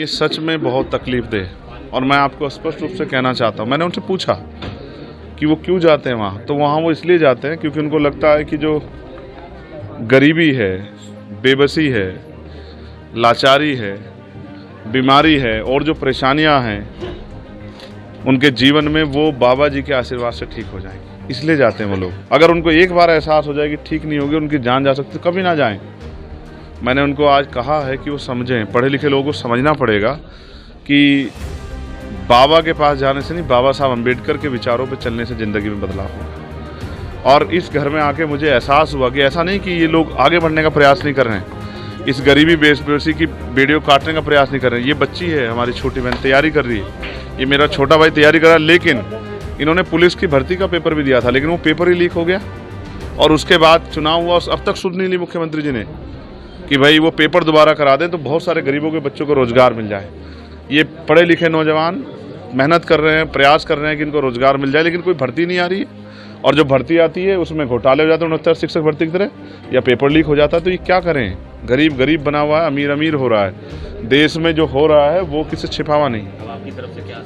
ये सच में बहुत तकलीफदेह और मैं आपको स्पष्ट रूप से कहना चाहता हूँ। मैंने उनसे पूछा कि वो क्यों जाते हैं वहाँ, तो वहाँ वो इसलिए जाते हैं क्योंकि उनको लगता है कि जो गरीबी है, बेबसी है, लाचारी है, बीमारी है और जो परेशानियाँ हैं उनके जीवन में, वो बाबा जी के आशीर्वाद से ठीक हो जाएंगी, इसलिए जाते हैं वो लोग। अगर उनको एक बार एहसास हो जाए कि ठीक नहीं होगी, उनकी जान जा सकती, तो कभी ना जाएं। मैंने उनको आज कहा है कि वो समझें, पढ़े लिखे लोगों को समझना पड़ेगा कि बाबा के पास जाने से नहीं, बाबा साहब अम्बेडकर के विचारों पे चलने से ज़िंदगी में बदलाव होगा। और इस घर में आके मुझे एहसास हुआ कि ऐसा नहीं कि ये लोग आगे बढ़ने का प्रयास नहीं कर रहे हैं, इस गरीबी बेबसी की बेड़ियों काटने का प्रयास नहीं कर रहे हैं। ये बच्ची है हमारी छोटी बहन, तैयारी कर रही है, ये मेरा छोटा भाई तैयारी कर रहा है, लेकिन इन्होंने पुलिस की भर्ती का पेपर भी दिया था, लेकिन वो पेपर ही लीक हो गया और उसके बाद चुनाव हुआ। अब तक सुध नहीं ली मुख्यमंत्री जी ने कि भाई वो पेपर दोबारा करा दें तो बहुत सारे गरीबों के बच्चों को रोजगार मिल जाए। ये पढ़े लिखे नौजवान मेहनत कर रहे हैं, प्रयास कर रहे हैं कि इनको रोजगार मिल जाए, लेकिन कोई भर्ती नहीं आ रही है और जो भर्ती आती है उसमें घोटाले हो जाते हैं 69 शिक्षक भर्ती की तरह, या पेपर लीक हो जाता है। तो ये क्या करें, गरीब गरीब बना हुआ है, अमीर अमीर हो रहा है। देश में जो हो रहा है वो किसी छिपावा नहीं। आपकी तरफ से क्या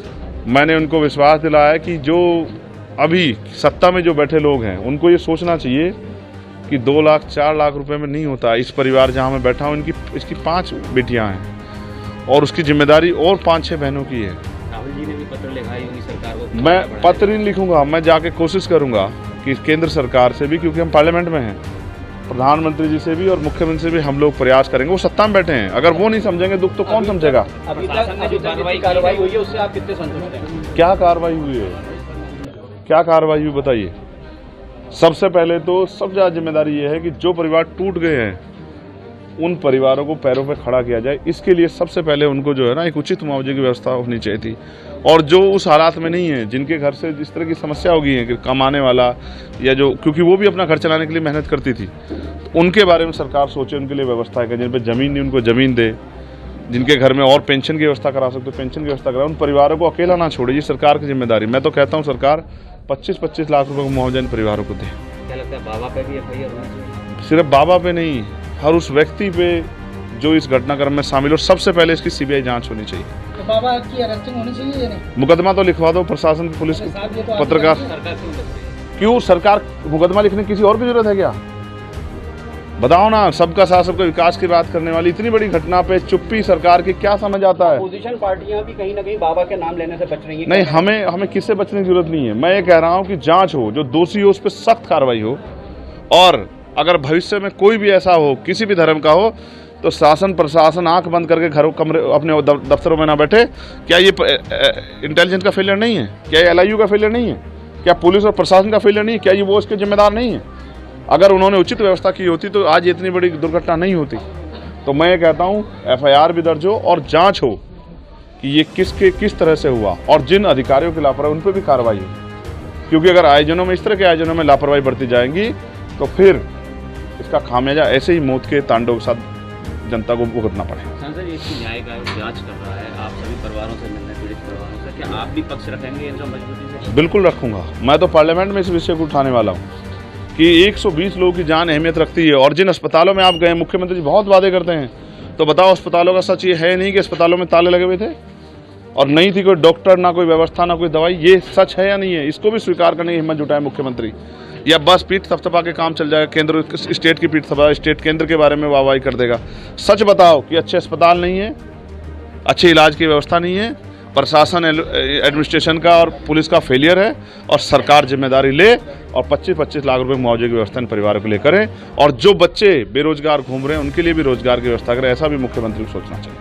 मैंने उनको विश्वास दिलाया है कि जो अभी सत्ता में जो बैठे लोग हैं उनको ये सोचना चाहिए कि 2 लाख 4 लाख रुपए में नहीं होता। इस परिवार जहाँ मैं बैठा हूँ, इसकी 5 बेटियाँ हैं और उसकी जिम्मेदारी और 5-6 बहनों की है। राहुल जी ने भी पत्र लिखा है योगी सरकार को। मैं पत्र नहीं लिखूंगा, मैं जाके कोशिश करूंगा कि केंद्र सरकार से भी, क्योंकि हम पार्लियामेंट में हैं, प्रधानमंत्री जी से भी और मुख्यमंत्री से भी हम लोग प्रयास करेंगे। वो सत्ता में बैठे हैं, अगर वो नहीं समझेंगे दुख तो कौन समझेगा। अभी तक जो कार्रवाई हुई है उससे आप कितने संतुष्ट हैं? क्या कार्रवाई हुई है, क्या कार्रवाई हुई बताइए। सबसे पहले तो सबसे ज़्यादा जिम्मेदारी ये है कि जो परिवार टूट गए हैं उन परिवारों को पैरों पे खड़ा किया जाए। इसके लिए सबसे पहले उनको जो है ना एक उचित मुआवजे की व्यवस्था होनी चाहिए थी। और जो उस हालात में नहीं है, जिनके घर से जिस तरह की समस्या हो गई है कि कमाने वाला या जो, क्योंकि वो भी अपना घर चलाने के लिए मेहनत करती थी, तो उनके बारे में सरकार सोचे, उनके लिए व्यवस्था है। जिन पर ज़मीन नहीं उनको ज़मीन दे, जिनके घर में और पेंशन की व्यवस्था करा सकते हो पेंशन की व्यवस्था कराए। उन परिवारों को अकेला ना छोड़े, ये सरकार की जिम्मेदारी। मैं तो कहता हूँ सरकार 25-25 लाख रुपए का मुआवजा इन परिवारों को दे। क्या लगता है बाबा पे भी एफआईआर होनी चाहिए? सिर्फ बाबा पे नहीं, हर उस व्यक्ति पे जो इस घटनाक्रम में शामिल हो। सबसे पहले इसकी सीबीआई जांच होनी चाहिए। तो बाबा की अरेस्टिंग होनी चाहिए या नहीं? मुकदमा तो लिखवा दो, प्रशासन की, पुलिस, पत्रकार। क्यों सरकार मुकदमा लिखने की किसी और की जरूरत है क्या? बताओ ना, सबका साथ सबका विकास की बात करने वाली इतनी बड़ी घटना पे चुप्पी सरकार की क्या समझ आता है? अपोजिशन पार्टियां भी कहीं ना कहीं बाबा के नाम लेने से बच रही हैं। नहीं, हमें किससे बचने की जरूरत नहीं है। मैं ये कह रहा हूँ कि जांच हो, जो दोषी हो उस पर सख्त कार्रवाई हो, और अगर भविष्य में कोई भी ऐसा हो, किसी भी धर्म का हो, तो शासन प्रशासन आंख बंद करके घरों कमरे अपने दफ्तरों में ना बैठे। क्या ये इंटेलिजेंस का फेलियर नहीं है? क्या ये LIU का फेलियर नहीं है? क्या पुलिस और प्रशासन का फेलियर नहीं है? क्या ये वो इसके जिम्मेदार नहीं है? अगर उन्होंने उचित व्यवस्था की होती तो आज इतनी बड़ी दुर्घटना नहीं होती। तो मैं ये कहता हूँ FIR भी दर्ज हो और जांच हो कि ये किस तरह से हुआ, और जिन अधिकारियों की लापरवाही उन पर भी कार्रवाई हो। क्योंकि अगर आयोजनों में, इस तरह के आयोजनों में लापरवाही बढ़ती जाएंगी तो फिर इसका खामियाजा ऐसे ही मौत के तांडव के साथ जनता को भुगतना पड़ेगा। सांसद इसकी न्याय का जांच कर रहा है, आप सभी परिवारों से मिलने, पीड़ित परिवारों से, क्या आप भी पक्ष रखेंगे इनका मजबूती से? बिल्कुल रखूंगा। मैं तो पार्लियामेंट में इस विषय को उठाने वाला हूँ कि 120 लोगों की जान अहमियत रखती है। और जिन अस्पतालों में आप गए, मुख्यमंत्री जी बहुत वादे करते हैं, तो बताओ अस्पतालों का सच ये है नहीं कि अस्पतालों में ताले लगे हुए थे और नहीं थी कोई डॉक्टर, ना कोई व्यवस्था, ना कोई दवाई? ये सच है या नहीं है? इसको भी स्वीकार करने की हिम्मत जुटाए मुख्यमंत्री। या बस पीठ थपथपा के काम चल जाएगा, केंद्र स्टेट की पीठ थपथपा, स्टेट केंद्र के बारे में वाहवाही कर देगा? सच बताओ कि अच्छे अस्पताल नहीं है, अच्छे इलाज की व्यवस्था नहीं है, प्रशासन एडमिनिस्ट्रेशन का और पुलिस का फेलियर है, और सरकार जिम्मेदारी ले और 25-25 लाख रुपए मुआवजे की व्यवस्था इन परिवारों के लिए करें। और जो बच्चे बेरोजगार घूम रहे हैं उनके लिए भी रोजगार की व्यवस्था करें। ऐसा भी मुख्यमंत्री को सोचना चाहिए।